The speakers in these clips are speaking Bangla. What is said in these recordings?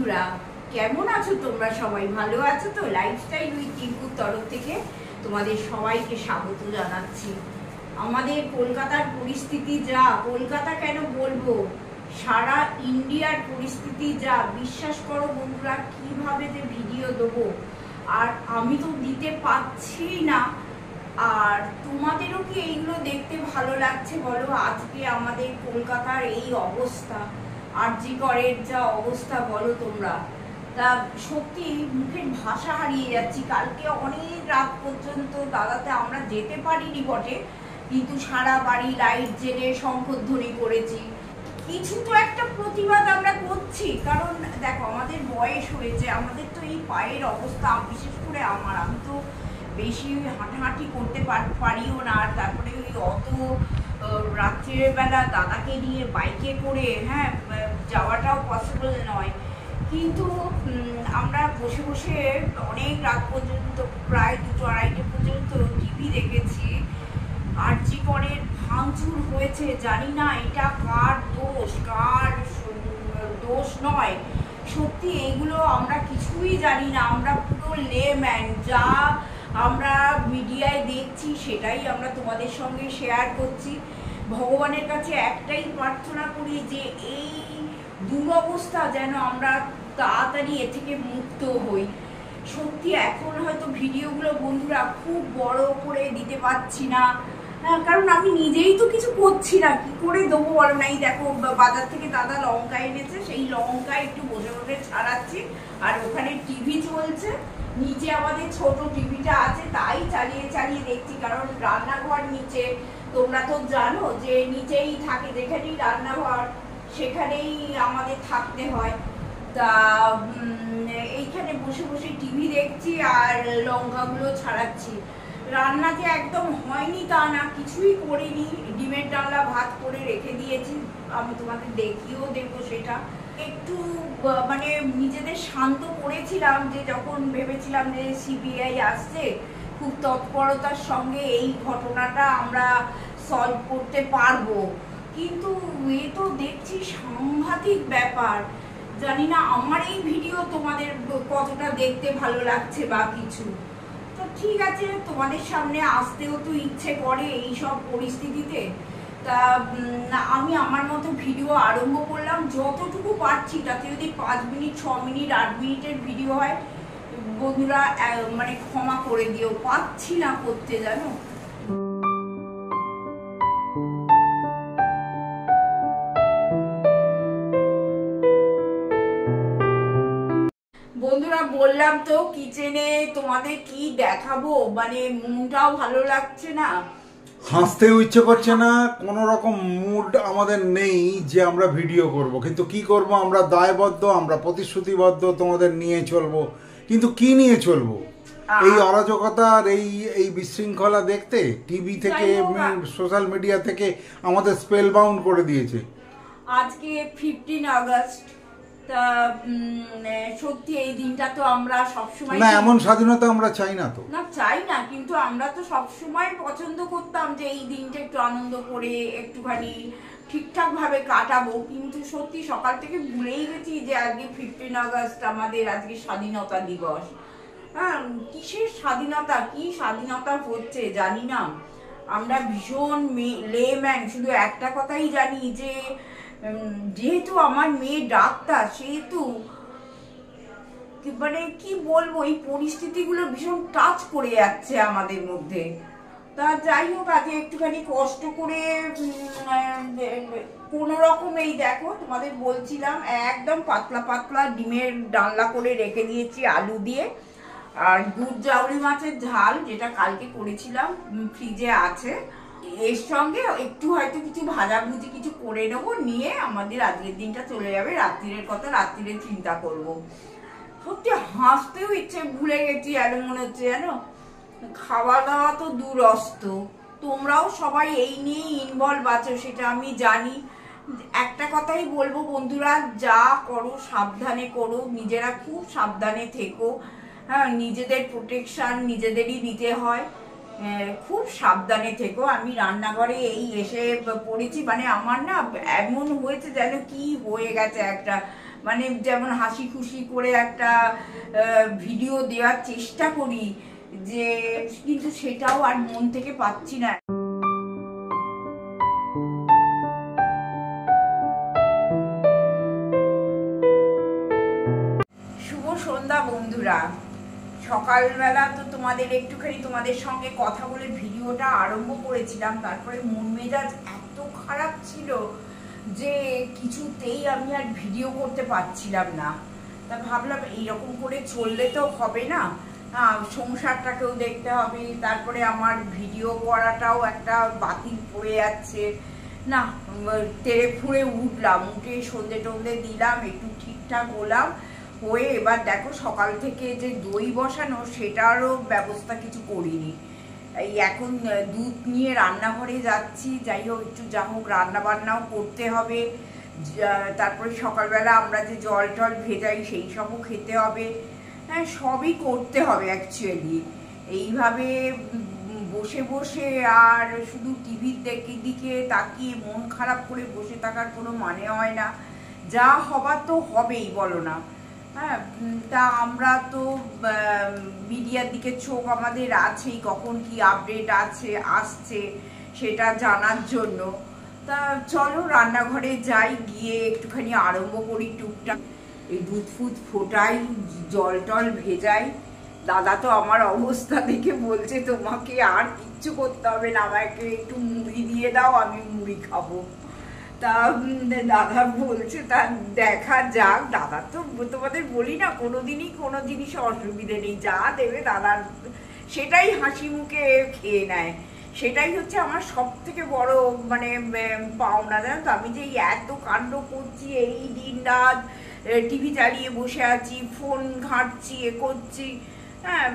বন্ধুরা, কেমন আছো তোমরা? সবাই ভালো আছো তো? লাইফস্টাইল উইথ টিঙ্কুর তরফ থেকে তোমাদের সবাইকে স্বাগত জানাচ্ছি। আমাদের কলকাতার পরিস্থিতি যা, কলকাতা কেন বলবো, সারা ইন্ডিয়ার পরিস্থিতি যা, বিশ্বাস করো বন্ধুরা, কিভাবে যে ভিডিও দেবো আর আমি তো দিতে পারছি না। আর তোমাদেরও কি এইগুলো দেখতে ভালো লাগছে বলো? আজকে আমাদের কলকাতার এই অবস্থা, আরজি করের যা অবস্থা বলো তোমরা, তা সত্যি মুখের ভাষা হারিয়ে যাচ্ছি। কালকে অনেক রাত পর্যন্ত দাদাতে আমরা যেতে পারিনি বটে, কিন্তু সারা বাড়ি লাইট জেলে শঙ্খধ্বনি করেছি। কিছু তো একটা প্রতিবাদ আমরা করছি, কারণ দেখো আমাদের বয়স হয়েছে, আমাদের তো এই পায়ের অবস্থা, বিশেষ করে আমি তো বেশি হাঁটাহাঁটি করতে পারিও না। আর তারপরে ওই অত রাত্রের বেলা দাদাকে নিয়ে বাইকে করে যাওয়াটাও পসিবল নয়। কিন্তু আমরা বসে বসে অনেক রাত পর্যন্ত, প্রায় 2-2:30 পর্যন্ত টিভি দেখেছি। আরজি করের ভাঙচুর হয়েছে, জানি না এটা কার দোষ নয়। সত্যি এইগুলো আমরা কিছুই জানি না, আমরা পুরো লেম্যান। যা আমরা মিডিয়ায় দেখছি সেটাই আমরা তোমাদের সঙ্গে শেয়ার করছি। ভগবানের কাছে একটাই প্রার্থনা করি যে এই দুরবস্থা যেন আমরা তাড়াতাড়ি এ থেকে মুক্ত হই। সত্যি এখন হয়তো ভিডিওগুলো বন্ধুরা খুব বড় করে দিতে পারছি না, কারণ আমি নিজেই তো কিছু করছি না, কি করে দেবো বলো না? এই দেখো বাজার থেকে দাদা লঙ্কা এনেছে, সেই লঙ্কা একটু বসে বসে ছাড়াচ্ছি, আর ওখানে টিভি চলছে, নিচে আমাদের ছোট টিভিটা আছে, তাই চালিয়ে চালিয়ে দেখছি। কারণ রান্নাঘর নিচে, তোমরা তো জানো যে নিচেই থাকে, যেখানেই রান্নাঘর সেখানেই আমাদের থাকতে হয়। তা এইখানে বসে বসে টিভি দেখছি আর লঙ্কাগুলো ছাড়াচ্ছি। রান্না যে একদম হয়নি তা না, কিছুই করিনি, ডিমের ডালনা ভাত করে রেখে দিয়েছি, আমি তোমাদের দেখিয়েও দেবো সেটা। একটু মানে নিজেদের শান্ত করেছিলাম, যে যখন ভেবেছিলাম যে সিবিআই আসছে, খুব তৎপরতার সঙ্গে এই ঘটনাটা আমরা সলভ করতে পারবো। কিন্তু এ তো দেখছি সাংঘাতিক ব্যাপার। জানি না আমার এই ভিডিও তোমাদের কতটা দেখতে ভালো লাগছে বা কিছু। তো ঠিক আছে, তোমাদের সামনে আসতেও তো ইচ্ছে করে এই সব পরিস্থিতিতে। তা আমি আমার মতো ভিডিও আরম্ভ করলাম, যতটুকু পারছি, তাতে যদি 5 মিনিট 6 মিনিট 8 মিনিটের ভিডিও হয় বন্ধুরা মানে ক্ষমা করে দিও, পারছি না করতে, জানো। বন্ধুরা বললাম তো কিচেনে তোমাদের কি দেখাবো, মানে মনটাও ভালো লাগছে না, হাসতেও ইচ্ছে করছে না, কোনো রকম মুড আমাদের নেই যে আমরা ভিডিও করব। কিন্তু কি করব, আমরা দায়বদ্ধ, আমরা প্রতিশ্রুতিবদ্ধ, তোমাদের নিয়ে চলবো। কিন্তু কি নিয়ে চলবো? এই অরাজকতার এই বিশৃঙ্খলা দেখতে টিভি থেকে, সোশ্যাল মিডিয়া থেকে আমাদের স্পেল বাউন্ড করে দিয়েছে। আজকে 15 আগস্ট, তা সত্যি এই দিনটা তো আমরা সবসময়, না এমন স্বাধীনতা আমরা চাই না, তো না চাই না, কিন্তু আমরা তো সবসময় পছন্দ করতাম যে এই দিনটা একটু আনন্দ করে একটুখানি ঠিকঠাক ভাবে কাটাবো। কিন্তু সত্যি সকাল থেকে ভুলেই গেছি যে আজকে 15 আগস্ট, আমাদের আজকে স্বাধীনতা দিবস। কিসের স্বাধীনতা, কি স্বাধীনতা হচ্ছে জানি না। আমরা ভীষণ লেম্যান, শুধু একটা কথাই জানি যে যেহেতু আমার মেয়ে ডাক্তার, সেহেতু মানে কি বলবো, এই পরিস্থিতিগুলো ভীষণ টাচ করে যাচ্ছে আমাদের মধ্যে। তা যাই হোক, আজকে একটুখানি কষ্ট করে কোনো রকম, এই দেখো তোমাদের বলছিলাম, একদম পাতলা পাতলা ডিমের ডালনা করে রেখে দিয়েছি আলু দিয়ে, আর গুড় জাউরি মাছের ঝাল, যেটা কালকে করেছিলাম, ফ্রিজে আছে। এর সঙ্গে একটু হয়তো কিছু ভাজাভুজি কিছু করে নেবো, নিয়ে আমাদের আজকের দিনটা চলে যাবে। রাত্রিরের কথা রাত্রিরে চিন্তা করব। সত্যি হাসতেও ইচ্ছে ভুলে গেছি, আর মনে হচ্ছে জানো, খাওয়া দাওয়া তো দুরস্ত। তোমরাও সবাই এই নিয়ে ইনভলভ আছো, সেটা আমি জানি। একটা কথাই বলবো বন্ধুরা, যা করো সাবধানে করো, নিজেরা খুব সাবধানে থেকো। নিজেদের প্রোটেকশন নিজেদেরই নিতে হয়, খুব সাবধানে থেকো। আমি রান্নাঘরে এই এসে পড়েছি, মানে আমার না এমন হয়েছে যেন কি হয়ে গেছে একটা, মানে যেমন হাসি খুশি করে একটা ভিডিও দেওয়ার চেষ্টা করি, যে কিন্তু সেটাও আর মন থেকে পাচ্ছি না। শুভ সন্ধ্যা বন্ধুরা। সকালবেলা তো তোমাদের সঙ্গে কথা বলে ভিডিওটা আরম্ভ করেছিলাম, তারপরে মন মেজাজ এত খারাপ ছিল যে কিছুতেই আমি আর ভিডিও করতে পারছিলাম না। তা ভাবলাম এইরকম করে চললে তো হবে না, সংসারটাকেও দেখতে হবে, তারপরে আমার ভিডিও করাটাও একটা বাতিল পড়ে যাচ্ছে না। তেড়ে ফুঁড়ে উঠলাম, উঠে সন্ধে টন্ধে দিলাম, একটু ঠিকঠাক হলাম, হয়ে এবার দেখো সকাল থেকে যে দই বসানো সেটারও ব্যবস্থা কিছু করিনি। এই এখন দুধ নিয়ে রান্নাঘরে যাচ্ছি, যাই হোক একটু যা হোক রান্না বান্নাও করতে হবে, তারপরে সকালবেলা আমরা যে জল টল ভেজাই সেই সবও খেতে হবে, হ্যাঁ সবই করতে হবে অ্যাকচুয়ালি। এইভাবে বসে বসে আর শুধু টিভির দিকে তাকিয়ে মন খারাপ করে বসে থাকার কোনো মানে হয় না, যা হবার তো হবেই বলো না। হ্যাঁ, তা আমরা তো মিডিয়ার দিকে চোখ আমাদের আছেই, কখন কি আপডেট আসছে সেটা জানার জন্য। তা চলো রান্নাঘরে যাই, গিয়ে একটুখানি আরম্ভ করি টুকটাক, এই দুধ ফুধ ফোটাই, জল টল ভেজাই। দাদা তো আমার অবস্থা দেখে বলছে তোমাকে আর কিচ্ছু করতে হবে না, আমাকে একটু মুড়ি দিয়ে দাও, আমি মুড়ি খাবো। তা দাদা বলছে তা দেখা যাক। দাদা তো তোমাদের বলি না কোনোদিনই কোনো জিনিসে অসুবিধে নেই, যা দেবে দাদার সেটাই হাসি মুখে খেয়ে নেয়। সেটাই হচ্ছে আমার সব থেকে বড় মানে পাওনা, জানো তো। আমি যে এত কাণ্ড করছি, এই দিন রাত টিভি চালিয়ে বসে আছি, ফোন ঘাঁটছি, এ করছি, হ্যাঁ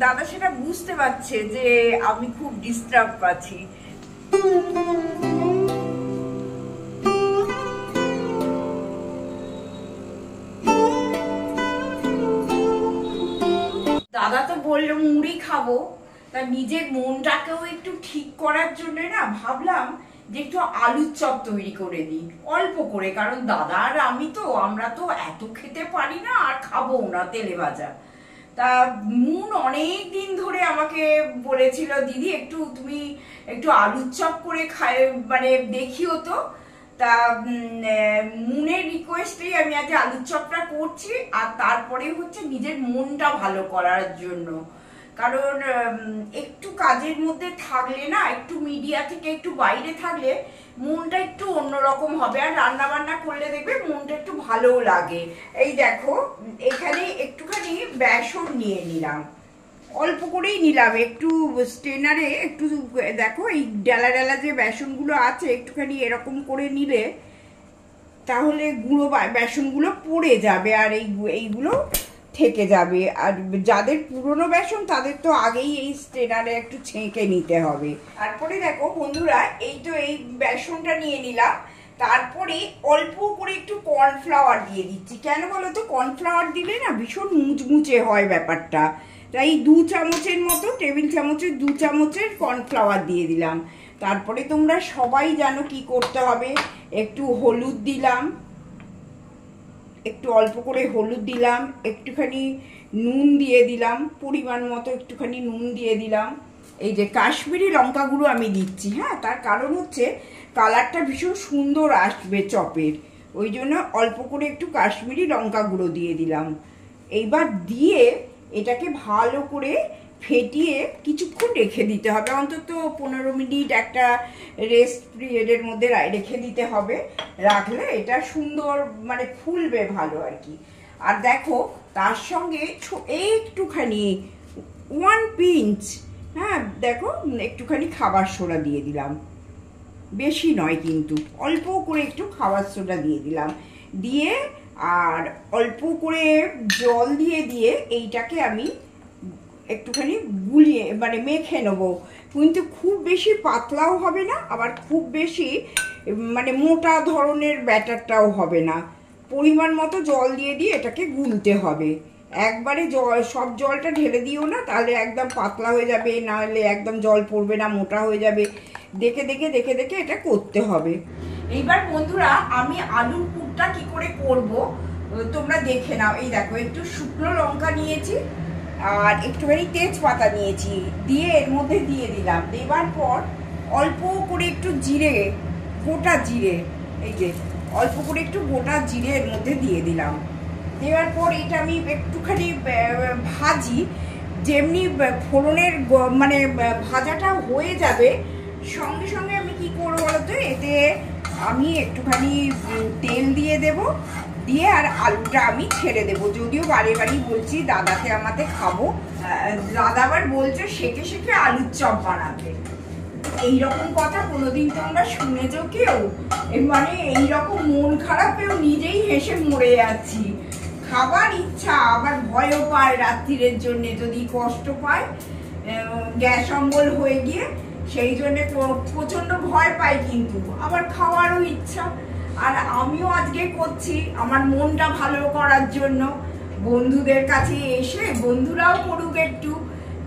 দাদা সেটা বুঝতে পারছে যে আমি খুব ডিস্টার্ব পাচ্ছি। দাদা তো বললো মুড়ি খাবো, তা নিজের মনটাকেও একটু ঠিক করার জন্য না ভাবলাম যে একটু আলুর চপ তৈরি করে দিই অল্প করে, কারণ দাদা আর আমরা তো এত খেতে পারি না, আর খাবো না তেলে ভাজা। তা মুন অনেক দিন ধরে আমাকে বলেছিল দিদি তুমি একটু আলুর চপ করে মানে দেখিও তো। তা মুনের রিকোয়েস্টেই আমি আজ আলুর চপটা করছি, আর তারপরে হচ্ছে নিজের মনটা ভালো করার জন্য। কারণ একটু কাজের মধ্যে থাকলে না, একটু মিডিয়া থেকে একটু বাইরে থাকলে মনটা একটু অন্যরকম হবে, আর রান্না বান্না করলে দেখবে মনটা একটু ভালোও লাগে। এই দেখো এখানে একটুখানি বেসন নিয়ে নিলাম, অল্প করেই নিলাম, একটু স্ট্রেনারে একটু দেখো এই ডালা ডালা যে বেসনগুলো আছে একটুখানি এরকম করে নিলে তাহলে গুঁড়ো বেসনগুলো পড়ে যাবে, আর এইগুলো থেকে যাবে। আর যাদের পুরনো বেসন তাদের তো আগেই এই স্ট্রেনারে একটু ছেঁকে নিতে হবে। তারপরে দেখো বন্ধুরা এই বেসনটা নিয়ে নিলাম, তারপরে অল্প করে একটু কর্নফ্লাওয়ার দিয়ে দিচ্ছি। কেন বলো তো, কর্নফ্লাওয়ার দিলে না ভীষণ মুচমুচে হয় ব্যাপারটা, তাই 2 চামচের মতো, টেবিল চামচের 2 চামচের কর্নফ্লাওয়ার দিয়ে দিলাম। তারপরে তোমরা সবাই জানো কি করতে হবে, একটু হলুদ দিলাম, একটু অল্প করে হলুদ দিলাম, একটুখানি নুন দিয়ে দিলাম, পরিমাণ মতো একটুখানি নুন দিয়ে দিলাম। এই যে কাশ্মীরি লঙ্কা গুঁড়ো আমি দিচ্ছি, হ্যাঁ তার কারণ হচ্ছে কালারটা ভীষণ সুন্দর আসবে চপের, ওই জন্য অল্প করে একটু কাশ্মীরি লঙ্কা গুঁড়ো দিয়ে দিলাম। এইবার দিয়ে এটাকে ভালো করে ফেটিয়ে কিছুক্ষণ রেখে দিতে হবে, অন্তত 15 মিনিট একটা রেস্ট পিরিয়ডের মধ্যে রেখে দিতে হবে। রাখলে এটা সুন্দর মানে ফুলবে ভালো আর কি। আর দেখো তার সঙ্গে একটুখানি 1 পিঞ্চ, হ্যাঁ দেখো একটুখানি খাবার সোডা দিয়ে দিলাম, বেশি নয় কিন্তু অল্প করে একটু খাবার সোডা দিয়ে দিলাম, দিয়ে আর অল্প করে জল দিয়ে এইটাকে আমি একটুখানি গুলিয়ে মানে মেখে নেবো। কিন্তু খুব বেশি পাতলাও হবে না, আবার খুব বেশি মানে মোটা ধরনের ব্যাটারটাও হবে না, পরিমাণ মতো জল দিয়ে এটাকে গুলতে হবে। একবারে সব জলটা ঢেলে দিও না, তাহলে একদম পাতলা হয়ে যাবে, নাহলে একদম জল পড়বে না, মোটা হয়ে যাবে। দেখে এটা করতে হবে। এইবার বন্ধুরা আমি আলুর পুরটা কি করে করব তোমরা দেখে নাও। এই দেখো একটু শুকনো লঙ্কা নিয়েছি আর একটুখানি তেজপাতা নিয়েছি, দিয়ে এর মধ্যে দিয়ে দিলাম। দেবার পর অল্প করে একটু জিরে, গোটা জিরে, এই যে অল্প করে একটু গোটা জিরে এর মধ্যে দিয়ে দিলাম। দেওয়ার পর এটা আমি একটুখানি ভাজি, যেমনি ফোড়নের মানে ভাজাটা হয়ে যাবে সঙ্গে সঙ্গে আমি কি করবো বলতো, এতে আমি একটুখানি তেল দিয়ে দেব, দিয়ে আর আলুটা আমি ছেড়ে দেবো। যদিও বারে বারেই বলছি দাদাকে আমাকে খাবো, দাদা আবার বলছে শেখে শেখে আলুর চপ বানাতে। এইরকম কথা কোনোদিন তোমরা শুনেছো কেউ? মানে এইরকম মন খারাপেও নিজেই হেসে মরে যাচ্ছি। খাবার ইচ্ছা, আবার ভয়ও পায় রাত্রিরের জন্য, যদি কষ্ট পায় গ্যাস অম্বল হয়ে গিয়ে, সেই জন্য প্রচন্ড ভয় পাই, কিন্তু আবার খাওয়ারও ইচ্ছা। আর আমিও আজকে করছি আমার মনটা ভালো করার জন্য, বন্ধুদের কাছে এসে বন্ধুরাও করুক একটু।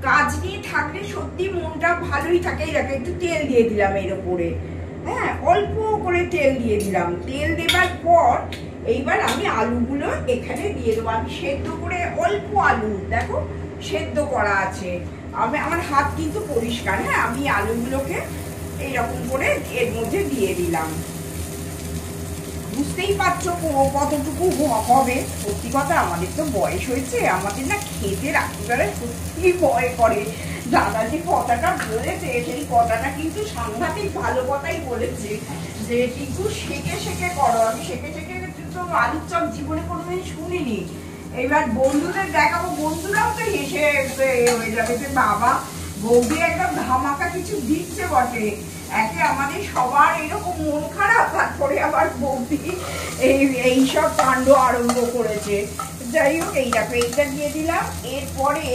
কাজ নিয়ে থাকলে সত্যি মনটা ভালোই থাকে। দেখো একটু তেল দিয়ে দিলাম এর উপরে, হ্যাঁ অল্প করে তেল দিয়ে দিলাম। তেল দেবার পর এইবার আমি আলুগুলো এখানে দিয়ে দেবো। আমি সেদ্ধ করে, অল্প আলু দেখো সেদ্ধ করা আছে, আমার হাত কিন্তু পরিষ্কার, হ্যাঁ আমি আলুগুলোকে এইরকম করে এর মধ্যে দিয়ে দিলাম। বুঝতেই পারছো কতটুকু হবে। সত্যি কথা, আমাদের তো বয়স হয়েছে, আমাদের না খেতে রাত্রিবেলায় সত্যি ভয় করে। দাদা যে কথাটা বলেছে সেই কথাটা কিন্তু সাংঘাতিক ভালো কথাই বলেছে, যে টিকু শেখে শেখে করো। আমি শেখে শেখে তো আলুর চপ জীবনে কোনোদিন শুনিনি। এবার বন্ধুদের দেখাবো, বন্ধুরাও তো হেসে হয়ে যাবে যে বাবা বৌদি একদম ধামাকা কিছু দিচ্ছে বটে। একে আমাদের সবার এরকম মন খারাপ, তারপরে আবার বৌদি এইসব কাণ্ড আরম্ভ করেছে। যাই হোক, এই দেখো এইটা দিয়ে দিলাম। এরপরে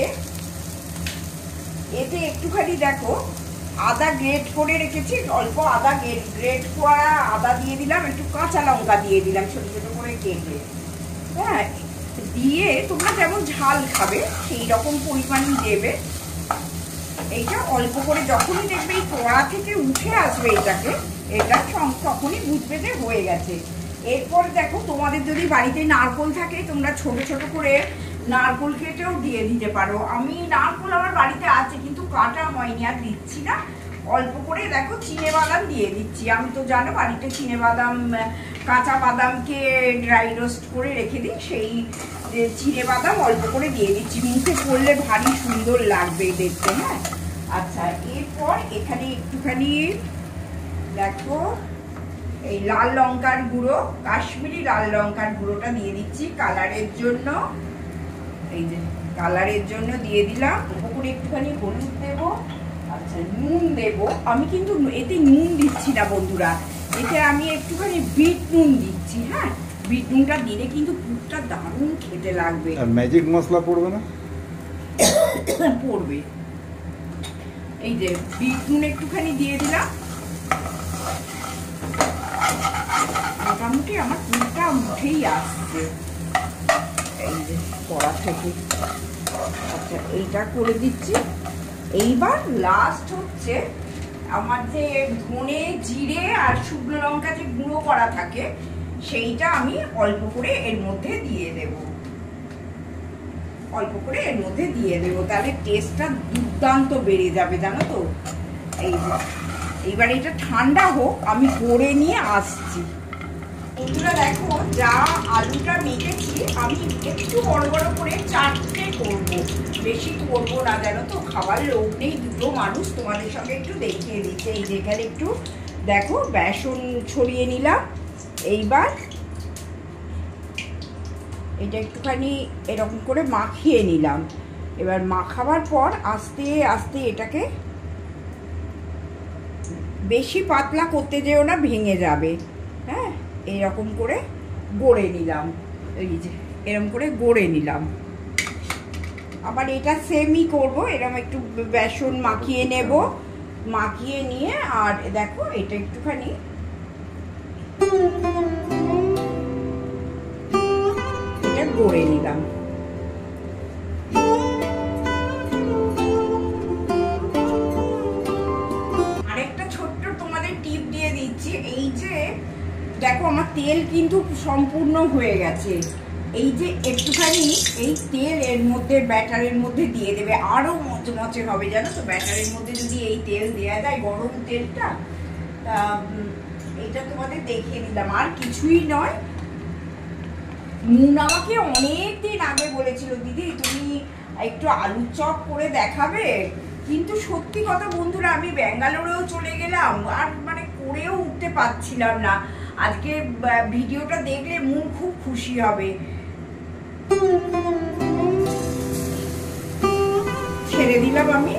এতে একটুখানি দেখো আদা গ্রেট করে রেখেছি, অল্প আদা গ্রেট করা আদা দিয়ে দিলাম, একটু কাঁচা লঙ্কা দিয়ে দিলাম ছোট ছোট করে কেটে, হ্যাঁ দিয়ে তোমরা যেমন ঝাল খাবে সেই রকম পরিমাণই দেবে। এইটা অল্প করে যখনই দেখবে এই কড়া থেকে উঠে আসবে এটা তখনই বুঝবে যে হয়ে গেছে। এরপর দেখো তোমাদের যদি বাড়িতে নারকোল থাকে তোমরা ছোট ছোট করে নারকোল কেটেও দিয়ে দিতে পারো। আমি নারকোল আমার বাড়িতে আছে কিন্তু কাটা হয়নি, আর দিচ্ছি না। অল্প করে দেখো চিনে বাদাম দিয়ে দিচ্ছি। আমি তো জানো বাড়িতে চিনে বাদাম, কাঁচা বাদামকে ড্রাই রোস্ট করে রেখে দিই, সেই চিনে বাদাম অল্প করে দিয়ে দিচ্ছি। মুখে পড়লে ভারী সুন্দর লাগবে দেখতে, হ্যাঁ। আচ্ছা, এরপর এখানে একটুখানি দেখো এই লাল লঙ্কার গুঁড়ো, কাশ্মীরি লাল লঙ্কার গুঁড়োটা দিয়ে দিচ্ছি কালারের জন্য। এই যে কালারের জন্য দিয়ে দিলাম। উপরে একটুখানি হলুদ দেবো। আচ্ছা, নুন দেবো। আমি কিন্তু এতে নুন দিচ্ছি না বন্ধুরা, এতে আমি একটুখানি বিট নুন দিচ্ছি, হ্যাঁ। বিট নুনটা দিলে কিন্তু পুরটা দারুণ খেতে লাগবে। আর ম্যাজিক মশলা পড়বে না? পড়বে। এই যে বিট নুন একটুখানি দিয়ে দিলাম। মোটামুটি আমার পুরটা উঠেই আসছে এই যে কড়া থেকে। আচ্ছা, এইটা করে দিচ্ছি। এইবার লাস্ট হচ্ছে আমার যে ধনে জিরে আর শুকনো লঙ্কা যে গুঁড়ো করা থাকে সেইটা আমি অল্প করে এর মধ্যে দিয়ে দেব, অল্প করে এর মধ্যে দিয়ে দেবো, তাহলে টেস্টটা দুর্দান্ত বেড়ে যাবে জানো তো। এই যে এইবার এটা ঠান্ডা হোক, আমি গড়ে নিয়ে আসছি। বন্ধুরা দেখো, যা আলুটা মেখেছি আমি একটু বড় বড় করে 4টে করবো, বেশি করবো না জানো তো, খাবার লোক নেই, দুটো মানুষ। তোমাদের সঙ্গে একটু দেখিয়ে দিচ্ছে। এই যেখানে একটু দেখো বেসন ছড়িয়ে নিলাম। এইবার এটা একটুখানি এরকম করে মাখিয়ে নিলাম। এবার মাখাবার পর আস্তে আস্তে এটাকে বেশি পাতলা করতে যেও না, ভেঙে যাবে, হ্যাঁ। এইরকম করে গড়ে নিলাম, এই যে এরকম করে গড়ে নিলাম। আবার এটা সেমই করবো, এরকম একটু বেসন মাখিয়ে নেব, মাখিয়ে নিয়ে আর দেখো এটা একটুখানি এটা গড়ে নিলাম। আরেকটা ছোট্ট তোমাদের টিপ দিয়ে দিচ্ছি। এই যে দেখো আমার তেল কিন্তু সম্পূর্ণ হয়ে গেছে, এই যে একটুখানি এই তেল এর মধ্যে ব্যাটারের মধ্যে দিয়ে দেবে, আরো মচমচে হবে জানো তো। ব্যাটারের মধ্যে যদি এই তেল দেওয়া যায়, গরম তেলটা, তা এটা তোমাদের দেখিয়ে দিলাম। আর কিছুই নয়, নুন আমাকে অনেকদিন আগে বলেছিল, দিদি তুমি একটু আলুর চপ করে দেখাবে, কিন্তু সত্যি কথা বন্ধুরা, আমি ব্যাঙ্গালোরেও চলে গেলাম আর মানে করেও উঠতে পারছিলাম না। আজকে ভিডিওটা দেখলে মন খুব খুশি হবে। ছেড়ে দিলাম আমি।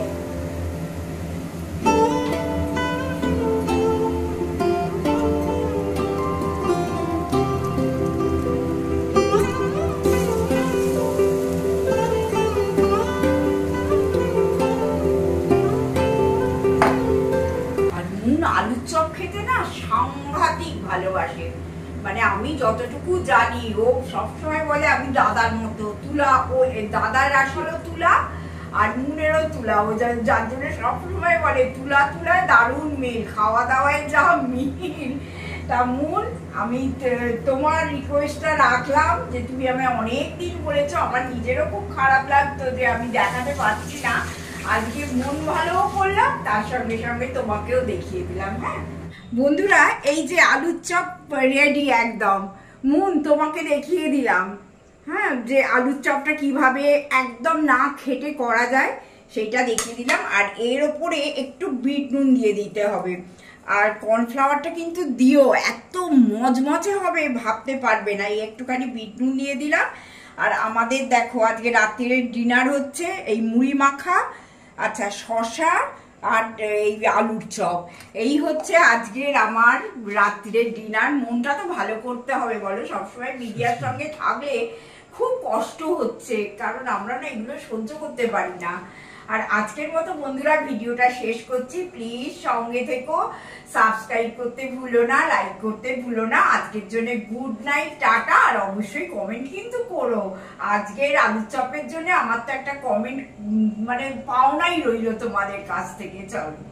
আলুর চপ খেতে না সাংঘাতিক ভালোবাসে, মানে আমি যতটুকু জানি, ও সবসময় বলে আমি দাদার মতো তুলা, ও দাদার আসলে তুলা আর নুনেরও তুলা, ও যার জন্য সবসময় বলে তুলা তুলায় দারুণ মিল, খাওয়া দাওয়ায় যা মিল। তা মুন, আমি তোমার রিকোয়েস্টটা রাখলাম যে তুমি আমি অনেক দিন বলেছো, আমার নিজেরও খুব খারাপ লাগতো যে আমি দেখাতে পারছি না, আজকে মন ভালোও করলাম, তার সঙ্গে সঙ্গে তোমাকেও দেখিয়ে দিলাম। হ্যাঁ বন্ধুরা, এই যে আলুর চপ রেডি একদম। মুন, তোমাকে দেখিয়ে দিলাম হ্যাঁ যে আলুর চপটা কিভাবে একদম না খেটে করা যায় সেটা দেখিয়ে দিলাম। আর এর ওপরে একটু বিট নুন দিয়ে দিতে হবে, আর কর্নফ্লাওয়ারটা কিন্তু দিও, এত মজমজে হবে ভাবতে পারবে না। এই একটুখানি বিট নুন দিয়ে দিলাম। আর আমাদের দেখো আজকে রাত্রির ডিনার হচ্ছে এই মুড়ি মাখা, আচ্ছা শসা আর এই আলুর চপ, এই হচ্ছে আজকের আমার রাত্রির ডিনার। মনটা তো ভালো করতে হবে বলো, সবসময় মিডিয়ার সঙ্গে থাকলে খুব কষ্ট হচ্ছে, কারণ আমরা না এগুলো সহ্য করতে পারি না। আর আজকের মতো বন্ধুরা ভিডিওটা শেষ করছি, প্লিজ সঙ্গে থেকো, সাবস্ক্রাইব করতে ভুলো না, লাইক করতে ভুলো না। আজকের জন্য গুড নাইট, টাটা। আর অবশ্যই কমেন্ট কিন্তু করো আজকের আলুর চপের জন্য, আমার তো একটা কমেন্ট মানে পাওনাই রইলো তোমাদের কাছ থেকে। চলো।